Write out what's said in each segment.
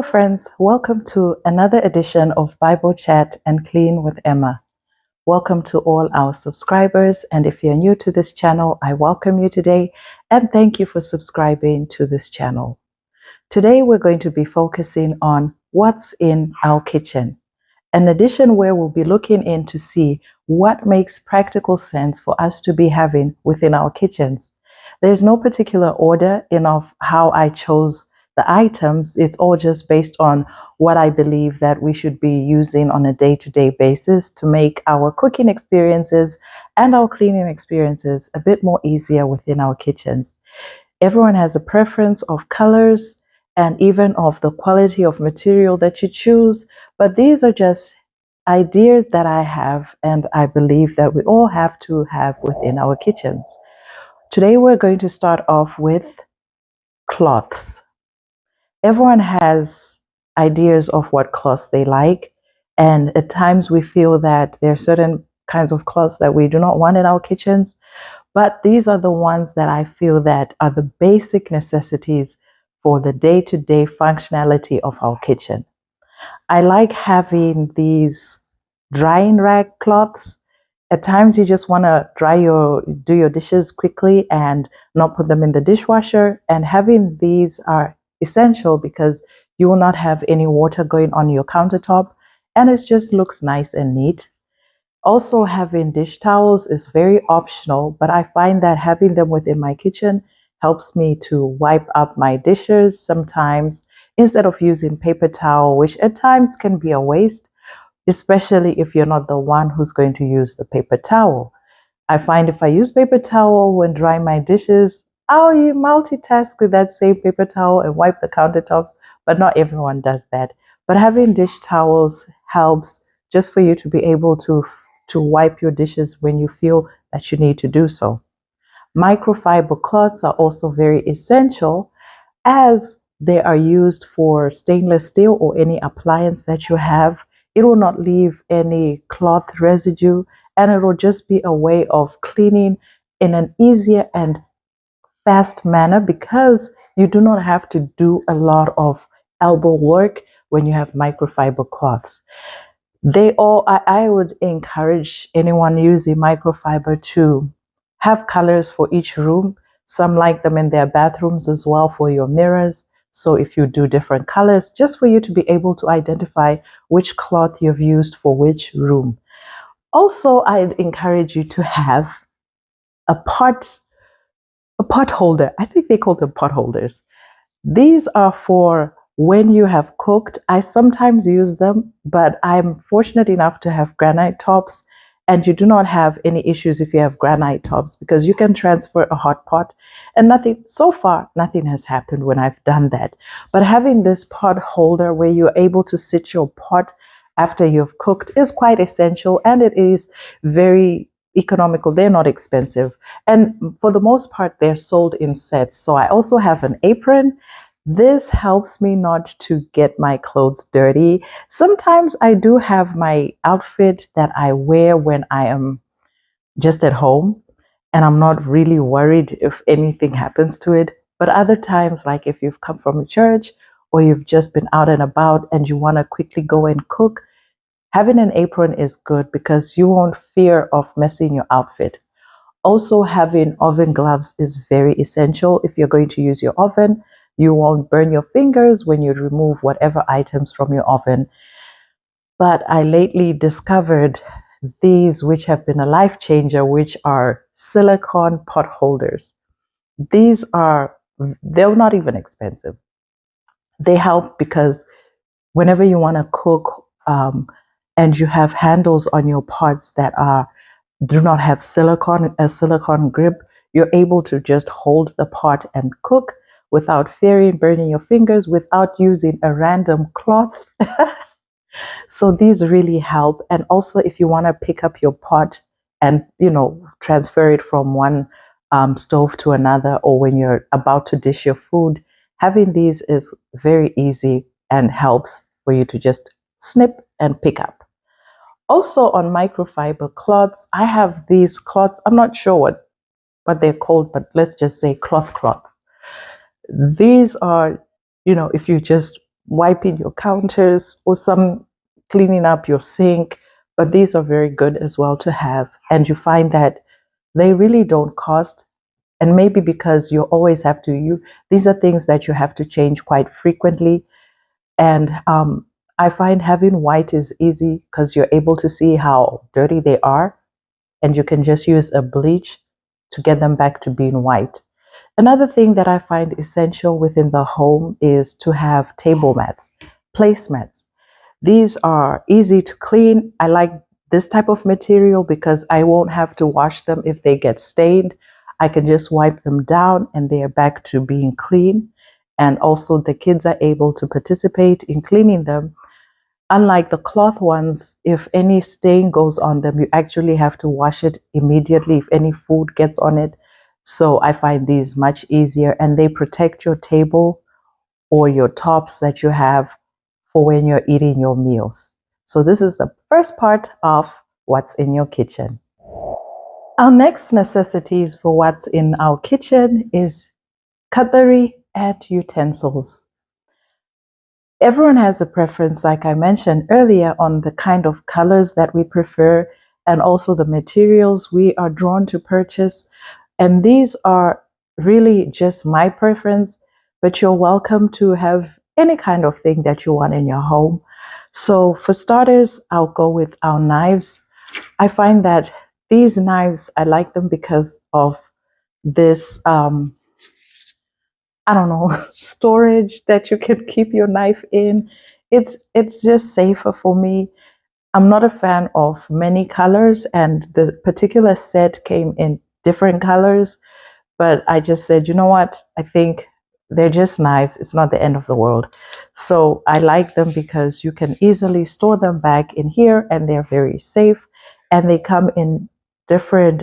friends. Welcome to another edition of Bible Chat and Clean with Emma. Welcome to all our subscribers. And if you're new to this channel, I welcome you today and thank you for subscribing to this channel. Today, we're going to be focusing on what's in our kitchen, an edition where we'll be looking in to see what makes practical sense for us to be having within our kitchens. There's no particular order in of how I chose the items. It's all just based on what I believe that we should be using on a day-to-day basis to make our cooking experiences and our cleaning experiences a bit more easier within our kitchens. Everyone has a preference of colors and even of the quality of material that you choose, but these are just ideas that I have and I believe that we all have to have within our kitchens. Today we're going to start off with cloths. Everyone has ideas of what cloths they like, and at times we feel that there are certain kinds of cloths that we do not want in our kitchens, but these are the ones that I feel that are the basic necessities for the day-to-day functionality of our kitchen. I like having these drying rack cloths. At times you just want to do your dishes quickly and not put them in the dishwasher, and having these are essential because you will not have any water going on your countertop and it just looks nice and neat. Also, having dish towels is very optional, but I find that having them within my kitchen helps me to wipe up my dishes sometimes instead of using paper towel, which at times can be a waste, especially if you're not the one who's going to use the paper towel. I find if I use paper towel when drying my dishes, I'll multitask with that same paper towel and wipe the countertops, but not everyone does that. But having dish towels helps just for you to be able to wipe your dishes when you feel that you need to do so. Microfiber cloths are also very essential as they are used for stainless steel or any appliance that you have. It will not leave any cloth residue, and it will just be a way of cleaning in an easier and fast manner because you do not have to do a lot of elbow work when you have microfiber cloths. I would encourage anyone using microfiber to have colors for each room. Some like them in their bathrooms as well for your mirrors. So if you do different colors, just for you to be able to identify which cloth you've used for which room. Also, I'd encourage you to have a pot holder. I think they call them pot holders. These are for when you have cooked. I sometimes use them, but I'm fortunate enough to have granite tops, and you do not have any issues if you have granite tops because you can transfer a hot pot and so far nothing has happened when I've done that. But having this pot holder where you're able to sit your pot after you've cooked is quite essential, and it is very economical. They're not expensive, and for the most part they're sold in sets. So I also have an apron. This helps me not to get my clothes dirty. Sometimes I do have my outfit that I wear when I am just at home and I'm not really worried if anything happens to it. But other times, like if you've come from a church or you've just been out and about and you want to quickly go and cook, having an apron is good because you won't fear of messing your outfit. Also, having oven gloves is very essential. If you're going to use your oven, you won't burn your fingers when you remove whatever items from your oven. But I lately discovered these, which have been a life changer, which are silicone pot holders. They're not even expensive. They help because whenever you want to cook, and you have handles on your pots that do not have a silicone grip, you're able to just hold the pot and cook without fearing burning your fingers, without using a random cloth. So these really help. And also if you want to pick up your pot and transfer it from one stove to another, or when you're about to dish your food, having these is very easy and helps for you to just snip and pick up. Also on microfiber cloths, I have these cloths. I'm not sure what they're called, but let's just say cloths. These are, if you just wiping your counters or some cleaning up your sink. But these are very good as well to have. And you find that they really don't cost. And maybe because you always have to, these are things that you have to change quite frequently. And I find having white is easy because you're able to see how dirty they are, and you can just use a bleach to get them back to being white. Another thing that I find essential within the home is to have table mats, placemats. These are easy to clean. I like this type of material because I won't have to wash them if they get stained. I can just wipe them down and they are back to being clean. And also the kids are able to participate in cleaning them. Unlike the cloth ones, if any stain goes on them, you actually have to wash it immediately if any food gets on it. So I find these much easier, and they protect your table or your tops that you have for when you're eating your meals. So this is the first part of what's in your kitchen. Our next necessities for what's in our kitchen is cutlery and utensils. Everyone has a preference, like I mentioned earlier, on the kind of colors that we prefer and also the materials we are drawn to purchase. And these are really just my preference, but you're welcome to have any kind of thing that you want in your home. So for starters, I'll go with our knives. I find that these knives, I like them because of this I don't know, storage that you can keep your knife in. It's just safer for me. I'm not a fan of many colors, and the particular set came in different colors, but I just said, you know what? I think they're just knives. It's not the end of the world. So I like them because you can easily store them back in here and they're very safe, and they come in different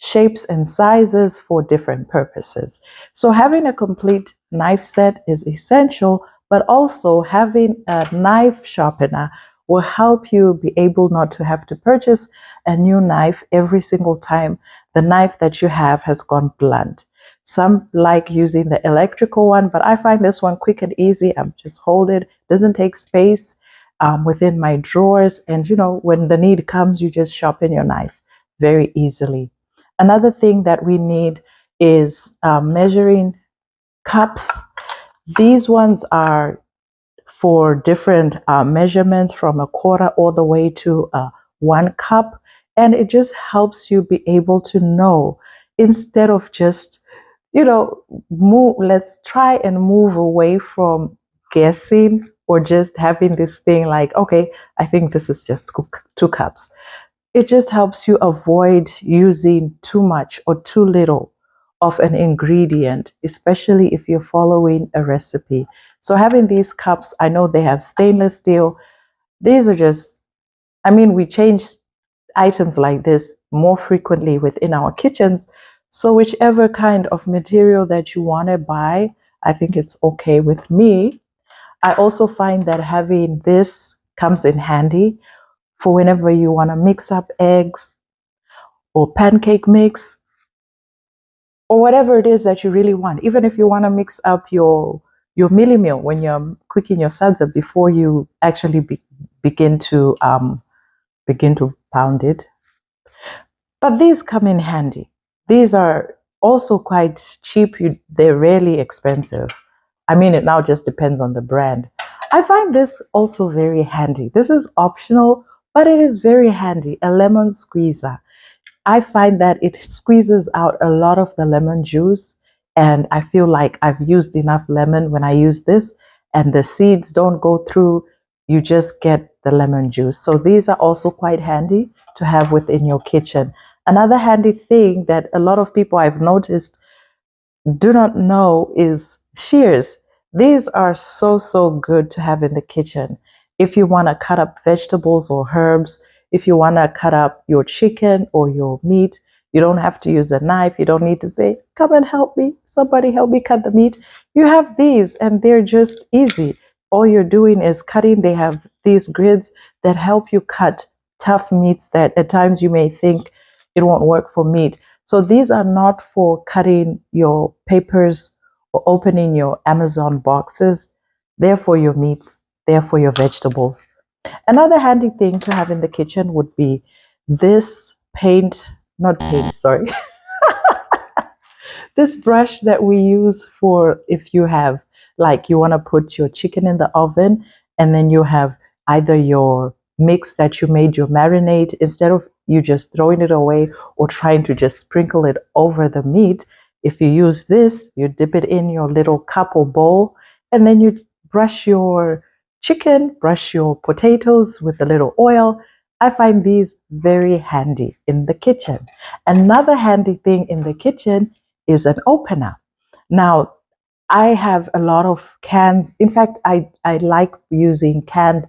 shapes and sizes for different purposes. So having a complete knife set is essential, but also having a knife sharpener will help you be able not to have to purchase a new knife every single time the knife that you have has gone blunt. Some like using the electrical one, but I find this one quick and easy. I'm just hold it, doesn't take space within my drawers. And you know, when the need comes, you just sharpen your knife very easily. Another thing that we need is measuring cups. These ones are for different measurements from a quarter all the way to 1 cup. And it just helps you be able to know, instead of just, you know, let's try and move away from guessing or just having this thing like, okay, I think this is just 2 cups. It just helps you avoid using too much or too little of an ingredient, especially if you're following a recipe. So having these cups, I know they have stainless steel. These are just, I mean, we change items like this more frequently within our kitchens. So whichever kind of material that you want to buy, I think it's okay with me. I also find that having this comes in handy for whenever you want to mix up eggs or pancake mix or whatever it is that you really want. Even if you want to mix up your mili meal when you're cooking your salsa before you actually begin to pound it. But these come in handy. These are also quite cheap. They're rarely expensive. I mean, it now just depends on the brand. I find this also very handy. This is optional, but it is very handy. A lemon squeezer. I find that it squeezes out a lot of the lemon juice, and I feel like I've used enough lemon when I use this, and the seeds don't go through. You just get the lemon juice. So these are also quite handy to have within your kitchen. Another handy thing that a lot of people I've noticed do not know is shears. These are so good to have in the kitchen. If you want to cut up vegetables or herbs, if you want to cut up your chicken or your meat, you don't have to use a knife. You don't need to say, come and help me. Somebody help me cut the meat. You have these and they're just easy. All you're doing is cutting. They have these grids that help you cut tough meats that at times you may think it won't work for meat. So these are not for cutting your papers or opening your Amazon boxes. There for your meats, there for your vegetables. Another handy thing to have in the kitchen would be this not paint, sorry, this brush that we use for if you have, like, you want to put your chicken in the oven and then you have either your mix that you made, your marinade, instead of you just throwing it away or trying to just sprinkle it over the meat. If you use this, you dip it in your little cup or bowl, and then you brush your chicken, brush your potatoes with a little oil. I find these very handy in the kitchen. Another handy thing in the kitchen is an opener. Now, I have a lot of cans. In fact, I like using canned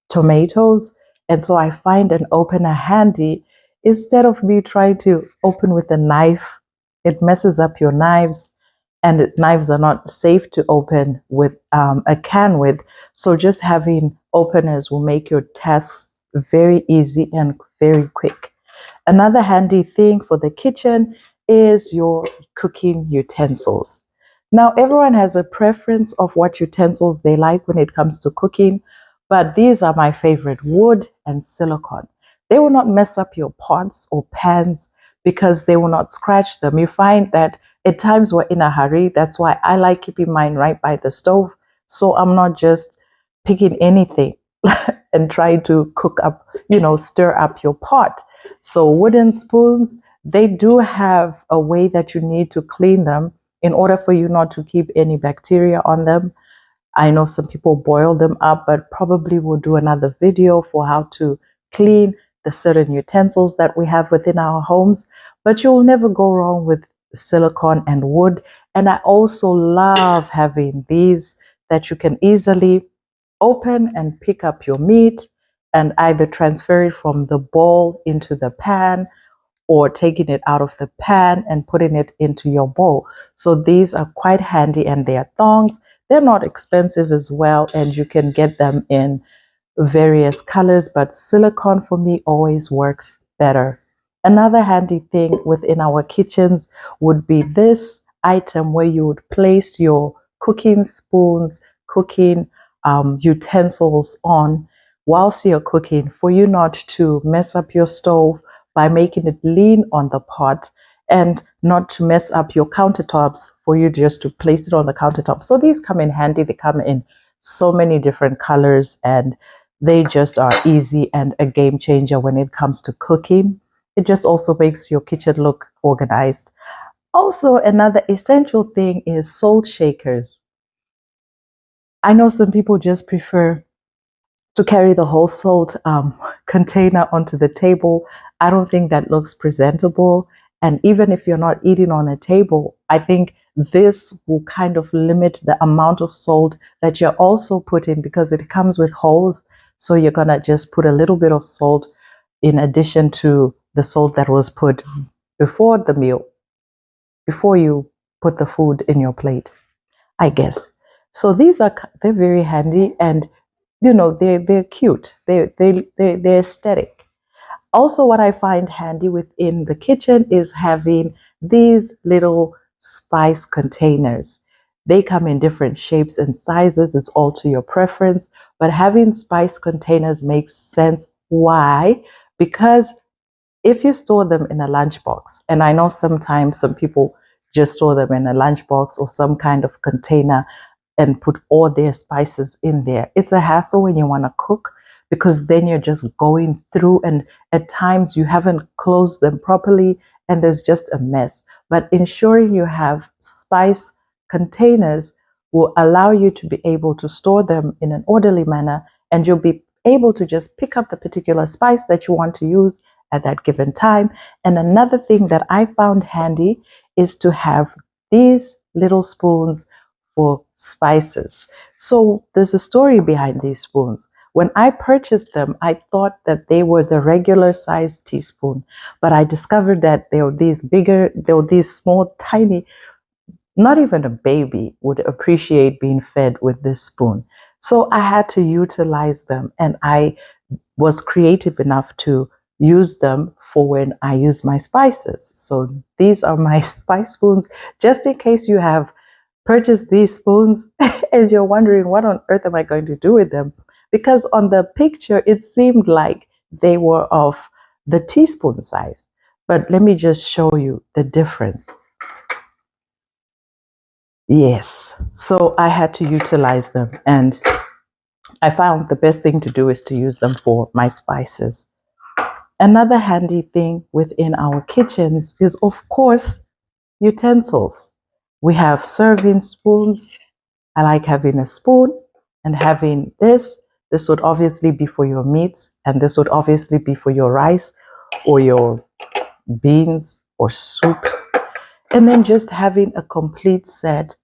tomatoes. And so I find an opener handy instead of me trying to open with a knife. It messes up your knives, and knives are not safe to open with a can with. So just having openers will make your tasks very easy and very quick. Another handy thing for the kitchen is your cooking utensils. Now, everyone has a preference of what utensils they like when it comes to cooking, but these are my favorite: wood and silicone. They will not mess up your pots or pans because they will not scratch them. You find that at times we're in a hurry. That's why I like keeping mine right by the stove, so I'm not just picking anything and trying to cook up, stir up your pot. So wooden spoons, they do have a way that you need to clean them in order for you not to keep any bacteria on them. I know some people boil them up, but probably we'll do another video for how to clean the certain utensils that we have within our homes. But you'll never go wrong with silicone and wood. And I also love having these that you can easily open and pick up your meat and either transfer it from the bowl into the pan or taking it out of the pan and putting it into your bowl. So these are quite handy, and they are thongs. They're not expensive as well, and you can get them in various colors, but silicone for me always works better. Another handy thing within our kitchens would be this item where you would place your cooking spoons, cooking utensils on whilst you're cooking, for you not to mess up your stove by making it lean on the pot, and not to mess up your countertops, for you just to place it on the countertop. So these come in handy. They come in so many different colors, and they just are easy and a game changer when it comes to cooking. It just also makes your kitchen look organized. Also, another essential thing is salt shakers. I know some people just prefer to carry the whole salt container onto the table. I don't think that looks presentable. And even if you're not eating on a table, I think this will kind of limit the amount of salt that you're also putting, because it comes with holes. So you're going to just put a little bit of salt in addition to the salt that was put before the meal, before you put the food in your plate, I guess. So they're very handy, and they're cute. They're aesthetic. Also, what I find handy within the kitchen is having these little spice containers. They come in different shapes and sizes. It's all to your preference, but having spice containers makes sense. Why? Because if you store them in a lunchbox, and I know sometimes some people just store them in a lunchbox or some kind of container and put all their spices in there. It's a hassle when you want to cook, because then you're just going through, and at times you haven't closed them properly and there's just a mess. But ensuring you have spice containers will allow you to be able to store them in an orderly manner, and you'll be able to just pick up the particular spice that you want to use at that given time. And another thing that I found handy is to have these little spoons for spices. So there's a story behind these spoons. When I purchased them, I thought that they were the regular size teaspoon, but I discovered that they were these small, tiny, not even a baby would appreciate being fed with this spoon. So I had to utilize them, and I was creative enough to use them for when I use my spices. So these are my spice spoons, just in case you have purchase these spoons and you're wondering, what on earth am I going to do with them? Because on the picture, it seemed like they were of the teaspoon size. But let me just show you the difference. Yes, so I had to utilize them, and I found the best thing to do is to use them for my spices. Another handy thing within our kitchens is, of course, utensils. We have serving spoons. I like having a spoon and having this. This would obviously be for your meats, and this would obviously be for your rice or your beans or soups. And then just having a complete set,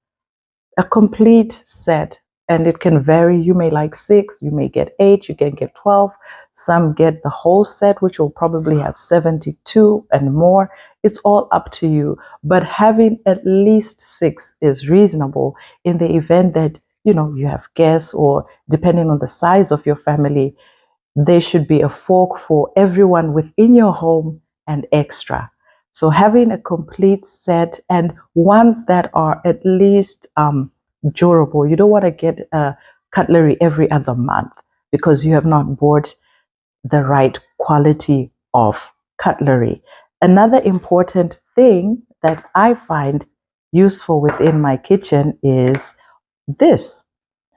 and it can vary. You may like 6, you may get 8, you can get 12. Some get the whole set, which will probably have 72 and more. It's all up to you. But having at least 6 is reasonable in the event that, you have guests, or depending on the size of your family, there should be a fork for everyone within your home and extra. So having a complete set, and ones that are at least durable. You don't want to get cutlery every other month because you have not bought the right quality of cutlery. Another important thing that I find useful within my kitchen is this.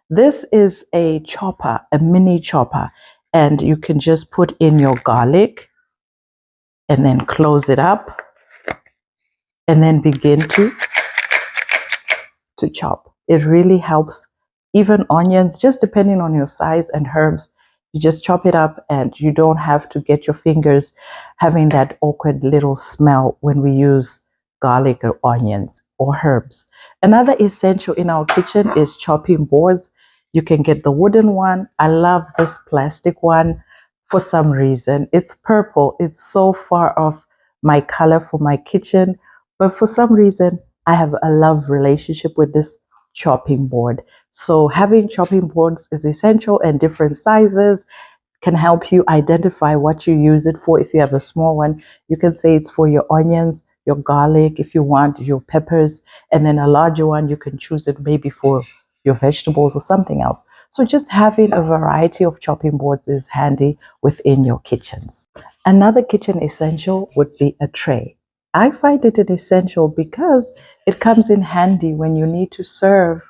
This is a chopper, a mini chopper, and you can just put in your garlic and then close it up and then begin to chop. It really helps. Even onions, just depending on your size, and herbs, you just chop it up and you don't have to get your fingers having that awkward little smell when we use garlic or onions or herbs. Another essential in our kitchen is chopping boards. You can get the wooden one. I love this plastic one for some reason. It's purple. It's so far off my color for my kitchen, but for some reason I have a love relationship with this chopping board. So having chopping boards is essential, and different sizes can help you identify what you use it for. If you have a small one, you can say it's for your onions, your garlic, if you want, your peppers, and then a larger one, you can choose it maybe for your vegetables or something else. So just having a variety of chopping boards is handy within your kitchens. Another kitchen essential would be a tray. I find it an essential because it comes in handy when you need to serve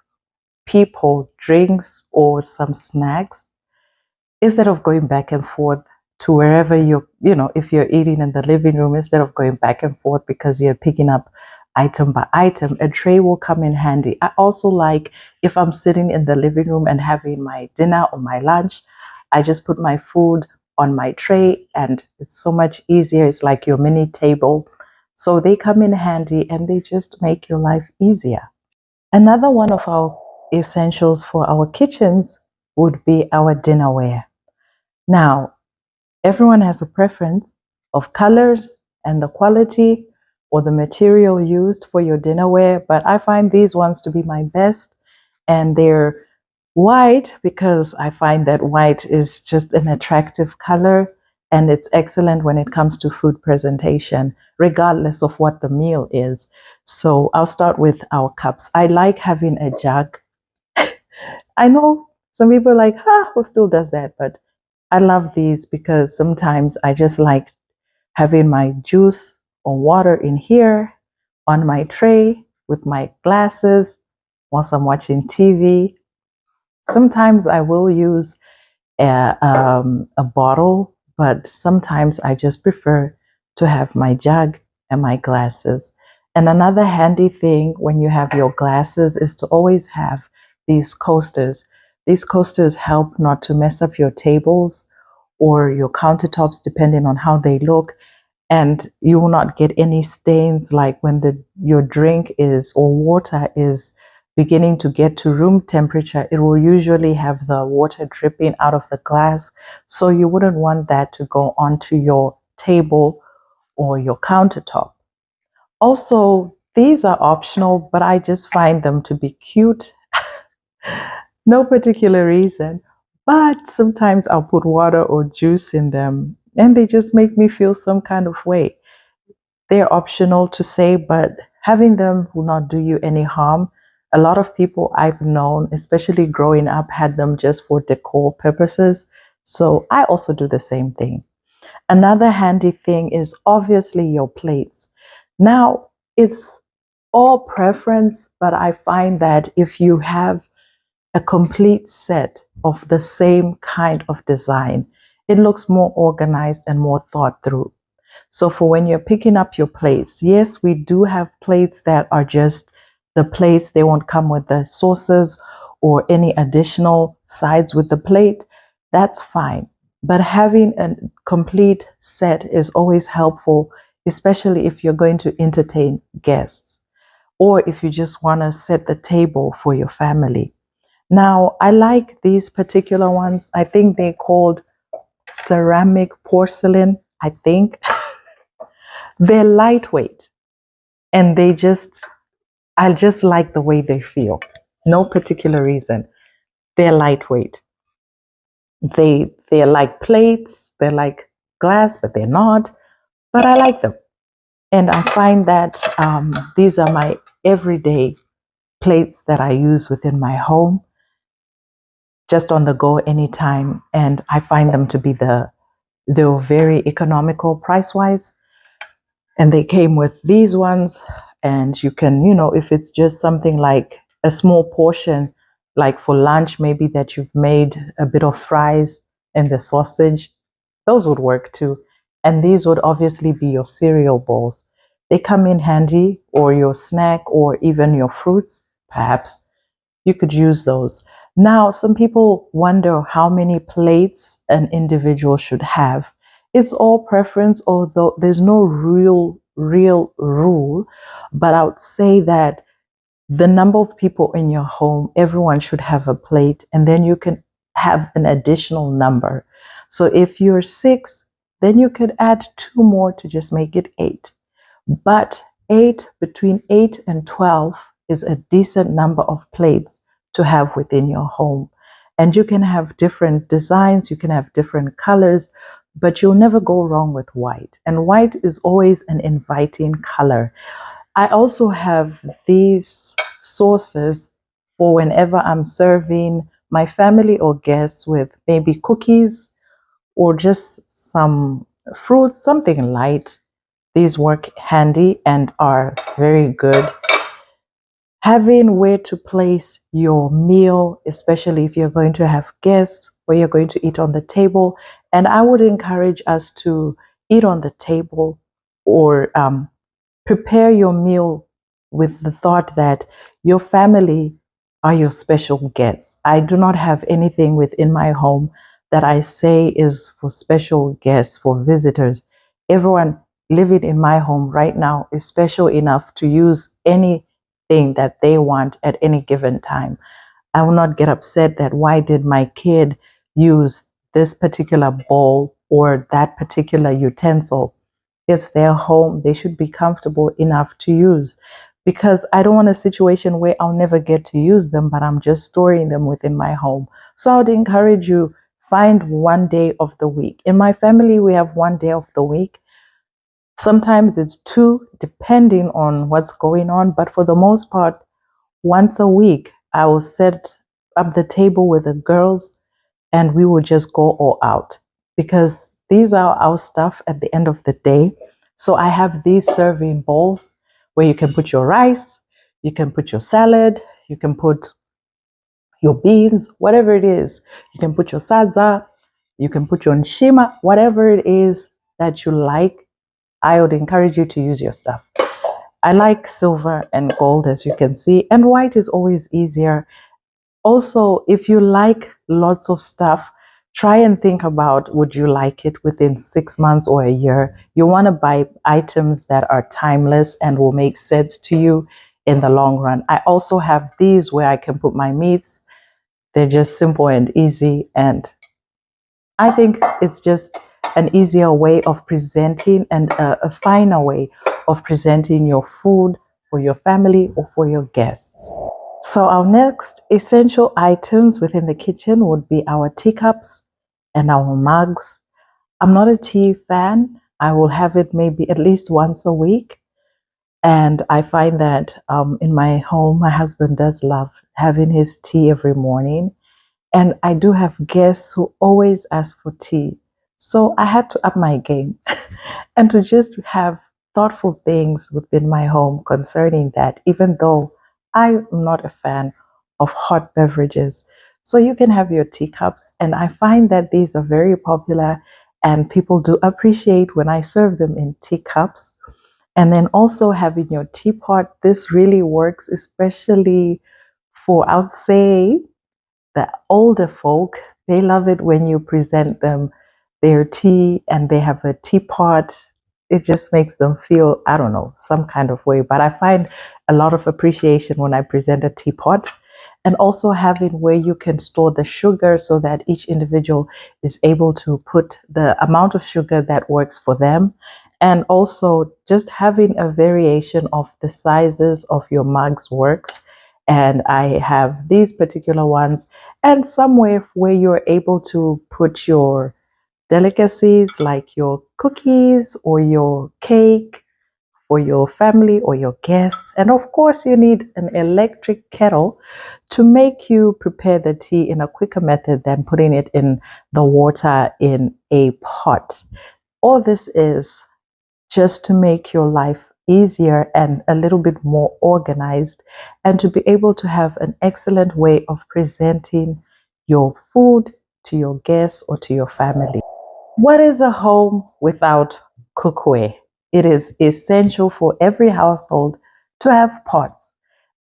people drinks or some snacks, instead of going back and forth to wherever if you're eating in the living room, instead of going back and forth because you're picking up item by item, a tray will come in handy. I also like, if I'm sitting in the living room and having my dinner or my lunch, I just put my food on my tray and it's so much easier. It's like your mini table. So they come in handy and they just make your life easier. Another one of our essentials for our kitchens would be our dinnerware. Now, everyone has a preference of colors and the quality or the material used for your dinnerware, but I find these ones to be my best, and they're white because I find that white is just an attractive color, and it's excellent when it comes to food presentation, regardless of what the meal is. So I'll start with our cups. I like having a jug. I know some people are like, who still does that? But I love these because sometimes I just like having my juice or water in here on my tray with my glasses whilst I'm watching TV. Sometimes I will use a bottle, but sometimes I just prefer to have my jug and my glasses. And another handy thing when you have your glasses is to always have these coasters. These coasters help not to mess up your tables or your countertops, depending on how they look. And you will not get any stains, like when your drink is, or water is, beginning to get to room temperature. It will usually have the water dripping out of the glass. So you wouldn't want that to go onto your table or your countertop. Also, these are optional, but I just find them to be cute. No particular reason, but sometimes I'll put water or juice in them and they just make me feel some kind of way. They're optional to say, but having them will not do you any harm. A lot of people I've known, especially growing up, had them just for decor purposes. So I also do the same thing. Another handy thing is obviously your plates. Now, it's all preference, but I find that if you have a complete set of the same kind of design, it looks more organized and more thought through. So for when you're picking up your plates, yes, we do have plates that are just the plates. They won't come with the sauces or any additional sides with the plate. That's fine. But having a complete set is always helpful, especially if you're going to entertain guests or if you just want to set the table for your family. Now, I like these particular ones. I think they're called ceramic porcelain, I think. They're lightweight and I just like the way they feel. No particular reason. They're lightweight. They're like plates, they're like glass, but they're not. But I like them. And I find that these are my everyday plates that I use within my home, just on the go anytime. And I find them to be they're very economical price wise. And they came with these ones, and you can, if it's just something like a small portion, like for lunch, maybe that you've made a bit of fries and the sausage, those would work too. And these would obviously be your cereal bowls. They come in handy, or your snack, or even your fruits, perhaps. You could use those. Now, some people wonder how many plates an individual should have. It's all preference, although there's no real rule. But I would say that the number of people in your home, everyone should have a plate, and then you can have an additional number. So if you're 6, then you could add 2 more to just make it 8. But between 8 and 12 is a decent number of plates to have within your home. And you can have different designs, you can have different colors, but you'll never go wrong with white. And white is always an inviting color. I also have these sauces for whenever I'm serving my family or guests with maybe cookies or just some fruits, something light. These work handy and are very good. Having where to place your meal, especially if you're going to have guests, where you're going to eat on the table. And I would encourage us to eat on the table, or prepare your meal with the thought that your family are your special guests. I do not have anything within my home that I say is for special guests, for visitors. Everyone living in my home right now is special enough to use anything that they want at any given time. I will not get upset that why did my kid use this particular bowl or that particular utensil. It's their home. They should be comfortable enough to use, because I don't want a situation where I'll never get to use them, but I'm just storing them within my home. So I would encourage you, find one day of the week. In my family, we have one day of the week. Sometimes it's 2, depending on what's going on. But for the most part, once a week, I will set up the table with the girls and we will just go all out, because these are our stuff at the end of the day. So I have these serving bowls where you can put your rice, you can put your salad, you can put your beans, whatever it is. You can put your sadza, you can put your nshima, whatever it is that you like. I would encourage you to use your stuff. I like silver and gold, as you can see, and white is always easier. Also, if you like lots of stuff, try and think about, would you like it within 6 months or a year? You want to buy items that are timeless and will make sense to you in the long run. I also have these where I can put my meats. They're just simple and easy, and I think it's just an easier way of presenting and a finer way of presenting your food for your family or for your guests. So our next essential items within the kitchen would be our teacups and our mugs. I'm not a tea fan. I will have it maybe at least once a week. And I find that in my home, my husband does love having his tea every morning. And I do have guests who always ask for tea. So I had to up my game and to just have thoughtful things within my home concerning that, even though I'm not a fan of hot beverages. So you can have your teacups, and I find that these are very popular, and people do appreciate when I serve them in teacups. And then also having your teapot, this really works, especially for, I would say, the older folk. They love it when you present them their tea and they have a teapot. It just makes them feel, I don't know, some kind of way. But I find a lot of appreciation when I present a teapot. And also having where you can store the sugar so that each individual is able to put the amount of sugar that works for them. And also just having a variation of the sizes of your mugs works. And I have these particular ones, and somewhere where you're able to put your delicacies like your cookies or your cake for your family or your guests. And of course, you need an electric kettle to make you prepare the tea in a quicker method than putting it in the water in a pot. All this is just to make your life easier and a little bit more organized, and to be able to have an excellent way of presenting your food to your guests or to your family. What is a home without cookware? It is essential for every household to have pots.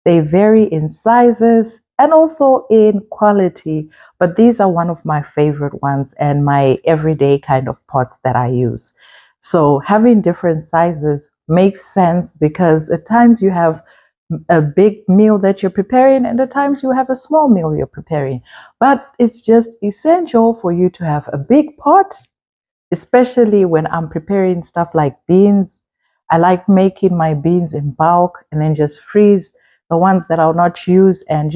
They vary in sizes and also in quality, but these are one of my favorite ones and my everyday kind of pots that I use. So having different sizes makes sense because at times you have a big meal that you're preparing and at times you have a small meal you're preparing. But it's just essential for you to have a big pot, especially when I'm preparing stuff like beans. I like making my beans in bulk and then just freeze the ones that I'll not use. And,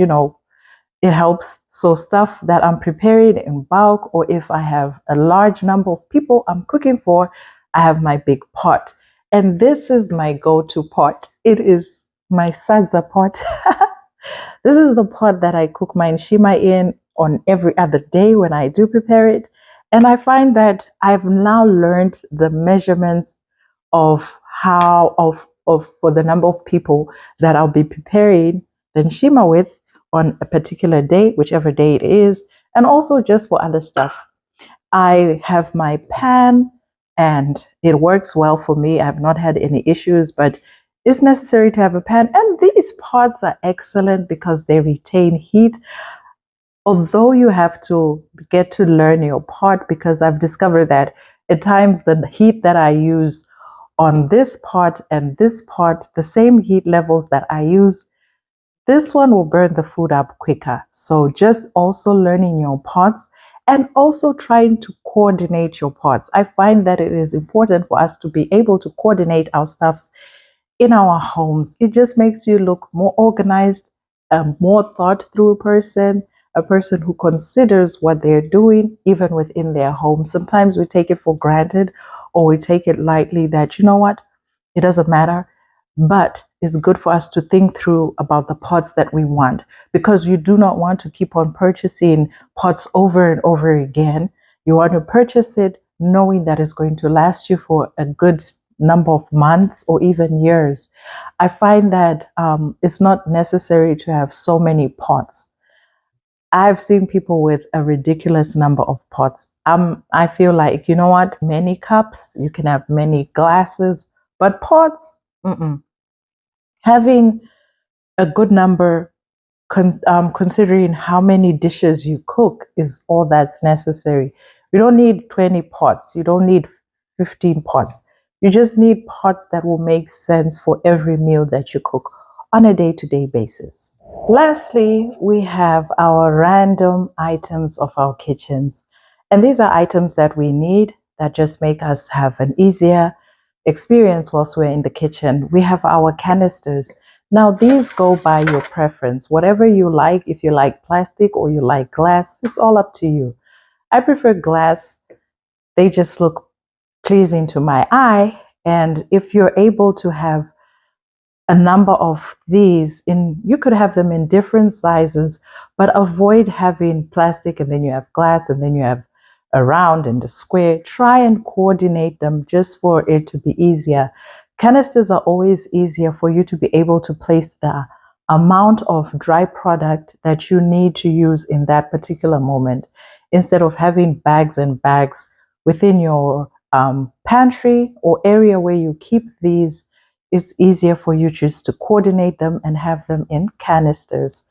it helps. So stuff that I'm preparing in bulk, or if I have a large number of people I'm cooking for, I have my big pot. And this is my go-to pot. It is my salsa pot. This is the pot that I cook my nshima in on every other day when I do prepare it. And I find that I've now learned the measurements of how for the number of people that I'll be preparing the nshima with on a particular day, whichever day it is, and also just for other stuff. I have my pan and it works well for me. I've not had any issues, but it's necessary to have a pan. And these pots are excellent because they retain heat. Although you have to get to learn your pot, because I've discovered that at times the heat that I use on this pot and this pot, the same heat levels that I use, this one will burn the food up quicker. So just also learning your pots and also trying to coordinate your pots. I find that it is important for us to be able to coordinate our stuffs in our homes. It just makes you look more organized, a more thought through person, a person who considers what they're doing even within their home. Sometimes we take it for granted or we take it lightly that, you know what, it doesn't matter. But it's good for us to think through about the pots that we want, because you do not want to keep on purchasing pots over and over again. You want to purchase it knowing that it's going to last you for a good number of months or even years. I find that it's not necessary to have so many pots. I've seen people with a ridiculous number of pots. I feel like, you know what, many cups, you can have many glasses, but pots, having a good number, considering how many dishes you cook, is all that's necessary. You don't need 20 pots. You don't need 15 pots. You just need pots that will make sense for every meal that you cook on a day-to-day basis. Lastly, we have our random items of our kitchens. And these are items that we need that just make us have an easier experience whilst we're in the kitchen. We have our canisters. Now, these go by your preference. Whatever you like, if you like plastic or you like glass, it's all up to you. I prefer glass. They just look pleasing to my eye. And if you're able to have a number of these in, you could have them in different sizes, but avoid having plastic and then you have glass and then you have a round and a square. Try and coordinate them just for it to be easier. Canisters are always easier for you to be able to place the amount of dry product that you need to use in that particular moment, instead of having bags and bags within your pantry or area where you keep these. It's easier for you just to coordinate them and have them in canisters.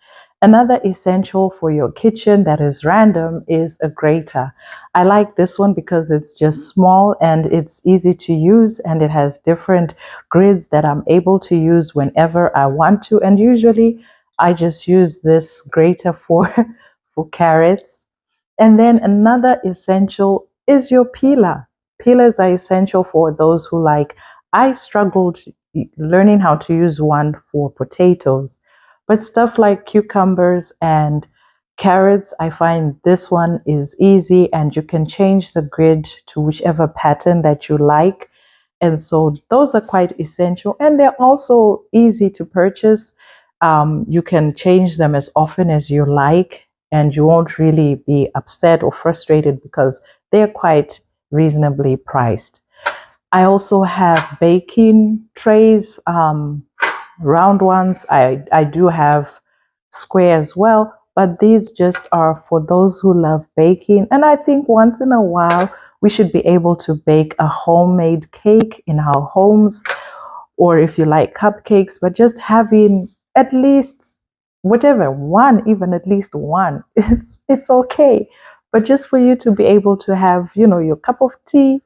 Another essential for your kitchen that is random is a grater. I like this one because it's just small and it's easy to use, and it has different grids that I'm able to use whenever I want to. And usually I just use this grater for, for carrots. And then another essential is your peeler. Peelers are essential for those who like. I struggled learning how to use one for potatoes, but stuff like cucumbers and carrots, I find this one is easy and you can change the grid to whichever pattern that you like. And so those are quite essential, and they're also easy to purchase. You can change them as often as you like, and you won't really be upset or frustrated because they're quite reasonably priced. I also have baking trays, round ones. I do have square as well, but these just are for those who love baking. And I think once in a while, we should be able to bake a homemade cake in our homes, or if you like cupcakes, but just having at least whatever, one, even at least one, it's okay. But just for you to be able to have, you know, your cup of tea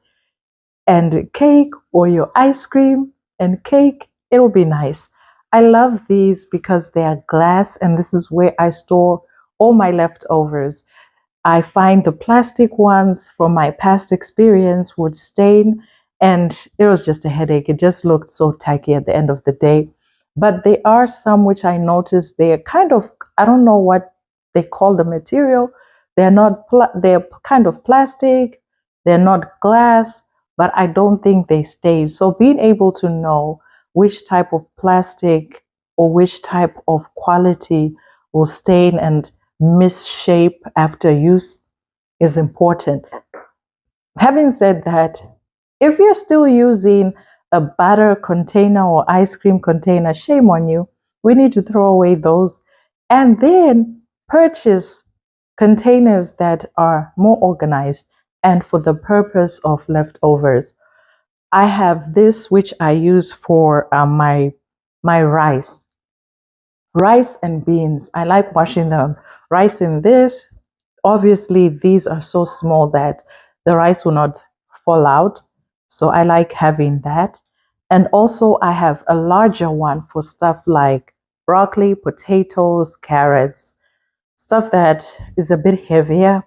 and cake, or your ice cream and cake, it will be nice. I love these because they are glass, and this is where I store all my leftovers. I find the plastic ones from my past experience would stain, and it was just a headache. It just looked so tacky at the end of the day. But there are some which I noticed they're kind of, I don't know what they call the material. They're not, they're kind of plastic. They're not glass, but I don't think they stain. So being able to know which type of plastic or which type of quality will stain and misshape after use is important. Having said that, if you're still using a batter container or ice cream container, shame on you. We need to throw away those and then purchase containers that are more organized and for the purpose of leftovers. I have this which I use for my rice and beans. I like washing the rice in this. Obviously, these are so small that the rice will not fall out. So I like having that. And also I have a larger one for stuff like broccoli, potatoes, carrots, stuff that is a bit heavier.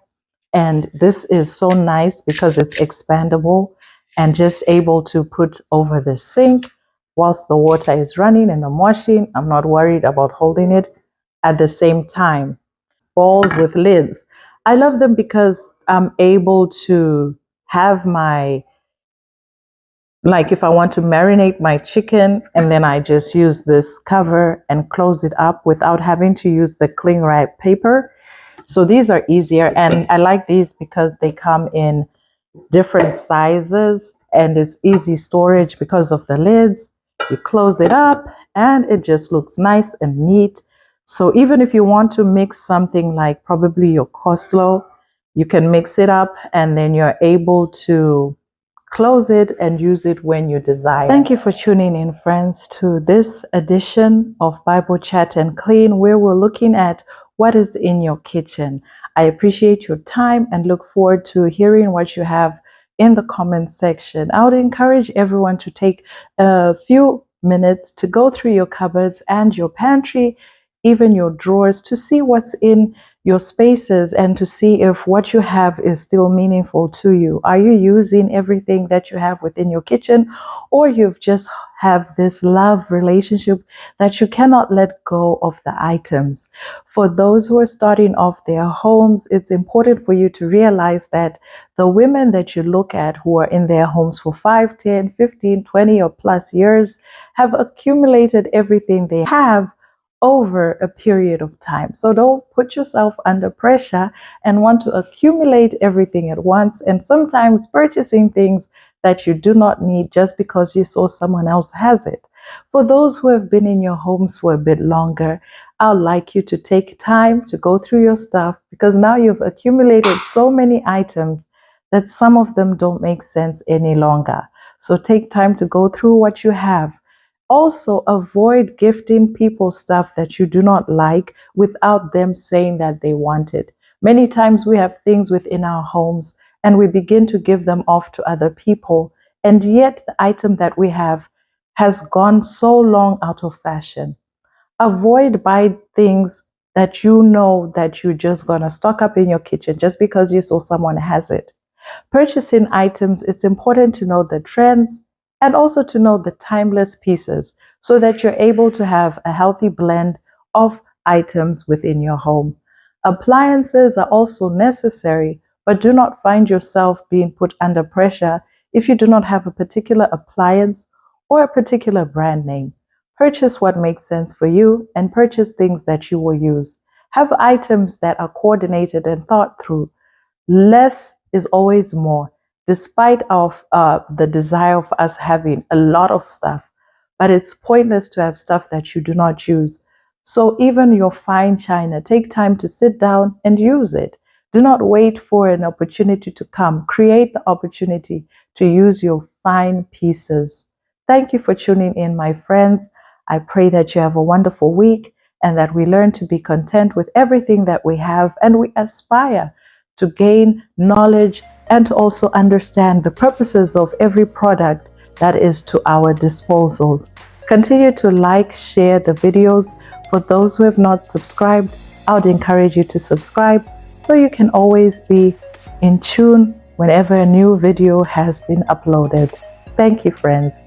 And this is so nice because it's expandable and just able to put over the sink whilst the water is running and I'm washing. I'm not worried about holding it at the same time. Bowls with lids. I love them because I'm able to have my, like if I want to marinate my chicken, and then I just use this cover and close it up without having to use the cling wrap paper. So these are easier, and I like these because they come in different sizes and it's easy storage because of the lids. You close it up and it just looks nice and neat. So even if you want to mix something like probably your coleslaw, you can mix it up and then you're able to close it and use it when you desire. Thank you for tuning in, friends, to this edition of Bible Chat and Clean, where we're looking at what is in your kitchen. I appreciate your time and look forward to hearing what you have in the comments section. I would encourage everyone to take a few minutes to go through your cupboards and your pantry, even your drawers, to see what's in your spaces and to see if what you have is still meaningful to you. Are you using everything that you have within your kitchen, or you've just have this love relationship that you cannot let go of the items? For those who are starting off their homes, it's important for you to realize that the women that you look at who are in their homes for 5, 10, 15, 20 or plus years have accumulated everything they have over a period of time. So don't put yourself under pressure and want to accumulate everything at once, and sometimes purchasing things that you do not need just because you saw someone else has it. For those who have been in your homes for a bit longer, I'd like you to take time to go through your stuff, because now you've accumulated so many items that some of them don't make sense any longer. So take time to go through what you have. Also, avoid gifting people stuff that you do not like without them saying that they want it. Many times we have things within our homes and we begin to give them off to other people, and yet the item that we have has gone so long out of fashion. Avoid buying things that you know that you're just gonna stock up in your kitchen just because you saw someone has it. Purchasing items, it's important to know the trends and also to know the timeless pieces so that you're able to have a healthy blend of items within your home. Appliances are also necessary, but do not find yourself being put under pressure if you do not have a particular appliance or a particular brand name. Purchase what makes sense for you and purchase things that you will use. Have items that are coordinated and thought through. Less is always more, despite the desire of us having a lot of stuff. But it's pointless to have stuff that you do not use. So even your fine china, take time to sit down and use it. Do not wait for an opportunity to come. Create the opportunity to use your fine pieces. Thank you for tuning in, my friends. I pray that you have a wonderful week and that we learn to be content with everything that we have, and we aspire to gain knowledge and to also understand the purposes of every product that is to our disposals. Continue to like, share the videos. For those who have not subscribed, I would encourage you to subscribe so you can always be in tune whenever a new video has been uploaded. Thank you, friends.